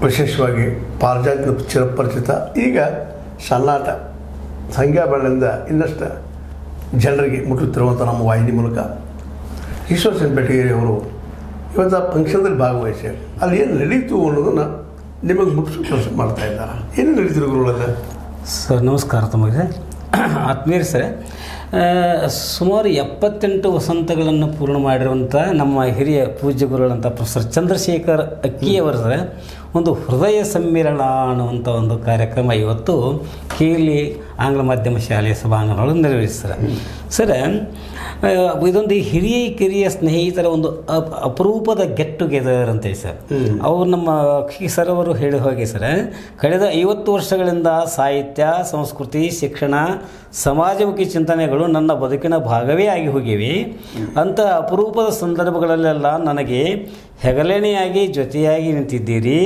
ವಿಶೇಷವಾಗಿ ಪಾರಿಜಾತ ಚಿರಪರಿಚಿತ, ಈಗ ಸನ್ನಾಟ ಸಂಖ್ಯಾಬಲದಿಂದ ಇನ್ನಷ್ಟು ಜನರಿಗೆ ಮುಟ್ಟುತ್ತಿರುವಂಥ ನಮ್ಮ ವಾಹಿನಿ ಮೂಲಕ ಈಶ್ವರ ಸೇನ್ ಬೆಟಗೇರಿ ಅವರು ಇವತ್ತು ಆ ಫಂಕ್ಷನ್ದಲ್ಲಿ ಭಾಗವಹಿಸಿ ಅಲ್ಲಿ ಏನು ನಡೀತು ಅನ್ನೋದನ್ನು ನಿಮಗೆ ಮುಟ್ಟಿಸೋ ಕೆಲಸ ಮಾಡ್ತಾ ಇದ್ದಾರೆ. ಏನು ನಡೀತಿರು ಗುರುಗಳನ್ನ? ಸರ್ ನಮಸ್ಕಾರ ತಮಗೆ. ಆತ್ಮೀಯರು ಸರ್, ಸುಮಾರು 78 ವಸಂತಗಳನ್ನು ಪೂರ್ಣ ಮಾಡಿರುವಂಥ ನಮ್ಮ ಹಿರಿಯ ಪೂಜ್ಯ ಗುರುಗಳಂಥ ಪ್ರೊಫೆಸರ್ ಚಂದ್ರಶೇಖರ್ ಅಕ್ಕಿಯವರ ಒಂದು ಹೃದಯ ಸಮ್ಮಿಲನ ಅನ್ನುವಂಥ ಒಂದು ಕಾರ್ಯಕ್ರಮ ಇವತ್ತು ಕೇಲಿ ಆಂಗ್ಲ ಮಾಧ್ಯಮ ಶಾಲೆಯ ಸಭಾಂಗಣಗಳು ನಿರ್ವಹಿಸ್ತಾರೆ. ಸರ್, ಇದೊಂದು ಹಿರಿಯ ಕಿರಿಯ ಸ್ನೇಹಿತರ ಒಂದು ಅಪರೂಪದ ಗೆಟ್ ಟುಗೆದರ್ ಅಂತೇಳಿ ಸರ್. ಅವರು ನಮ್ಮ ಸರ್ ಅವರು ಹೇಳಿ ಹೋಗಿ ಸರ್, ಕಳೆದ 50 ವರ್ಷಗಳಿಂದ ಸಾಹಿತ್ಯ, ಸಂಸ್ಕೃತಿ, ಶಿಕ್ಷಣ, ಸಮಾಜಮುಖಿ ಚಿಂತನೆಗಳು ನನ್ನ ಬದುಕಿನ ಭಾಗವೇ ಆಗಿ ಹೋಗಿವೆ. ಅಂಥ ಅಪರೂಪದ ಸಂದರ್ಭಗಳಲ್ಲೆಲ್ಲ ನನಗೆ ಹೆಗಲೆಣೆಯಾಗಿ ಜೊತೆಯಾಗಿ ನಿಂತಿದ್ದೀರಿ.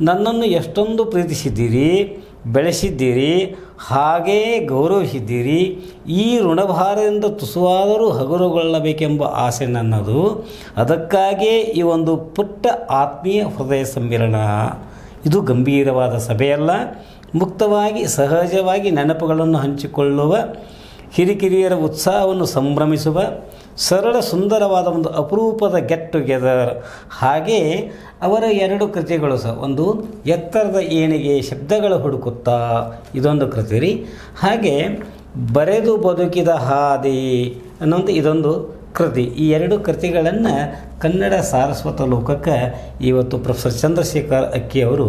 ನನ್ನನ್ನು ಎಷ್ಟೊಂದು ಪ್ರೀತಿಸಿದ್ದೀರಿ, ಬೆಳೆಸಿದ್ದೀರಿ, ಹಾಗೇ ಗೌರವಿಸಿದ್ದೀರಿ. ಈ ಋಣಭಾರದಿಂದ ತುಸುವಾದರೂ ಹಗುರಗೊಳ್ಳಬೇಕೆಂಬ ಆಸೆ ನನ್ನದು. ಅದಕ್ಕಾಗಿಯೇ ಈ ಒಂದು ಪುಟ್ಟ ಆತ್ಮೀಯ ಹೃದಯ ಸಮ್ಮಿಲನ. ಇದು ಗಂಭೀರವಾದ ಸಭೆಯಲ್ಲ, ಮುಕ್ತವಾಗಿ ಸಹಜವಾಗಿ ನೆನಪುಗಳನ್ನು ಹಂಚಿಕೊಳ್ಳುವ, ಹಿರಿಕಿರಿಯರ ಉತ್ಸಾಹವನ್ನು ಸಂಭ್ರಮಿಸುವ ಸರಳ ಸುಂದರವಾದ ಒಂದು ಅಪರೂಪದ ಗೆಟ್ ಟುಗೆದರ್. ಹಾಗೆ ಅವರ 2 ಕೃತಿಗಳು ಸಹ, ಒಂದು ಎತ್ತರದ ಏಣಿಗೆ ಶಬ್ದಗಳು ಹುಡುಕುತ್ತಾ ಇದೊಂದು ಕೃತಿ ರೀ, ಹಾಗೆ ಬರೆದು ಬದುಕಿದ ಹಾದಿ ಅನ್ನೋದು ಇದೊಂದು ಕೃತಿ. ಈ 2 ಕೃತಿಗಳನ್ನು ಕನ್ನಡ ಸಾರಸ್ವತ ಲೋಕಕ್ಕೆ ಇವತ್ತು ಪ್ರೊಫೆಸರ್ ಚಂದ್ರಶೇಖರ್ ಅಕ್ಕಿಯವರು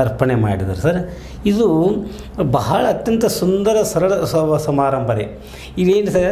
ಅರ್ಪಣೆ ಮಾಡಿದರು ಸರ್. ಇದು ಬಹಳ ಅತ್ಯಂತ ಸುಂದರ ಸರಳ ಸಮಾರಂಭ ರೀ. ಇದೇನು ಸರ್,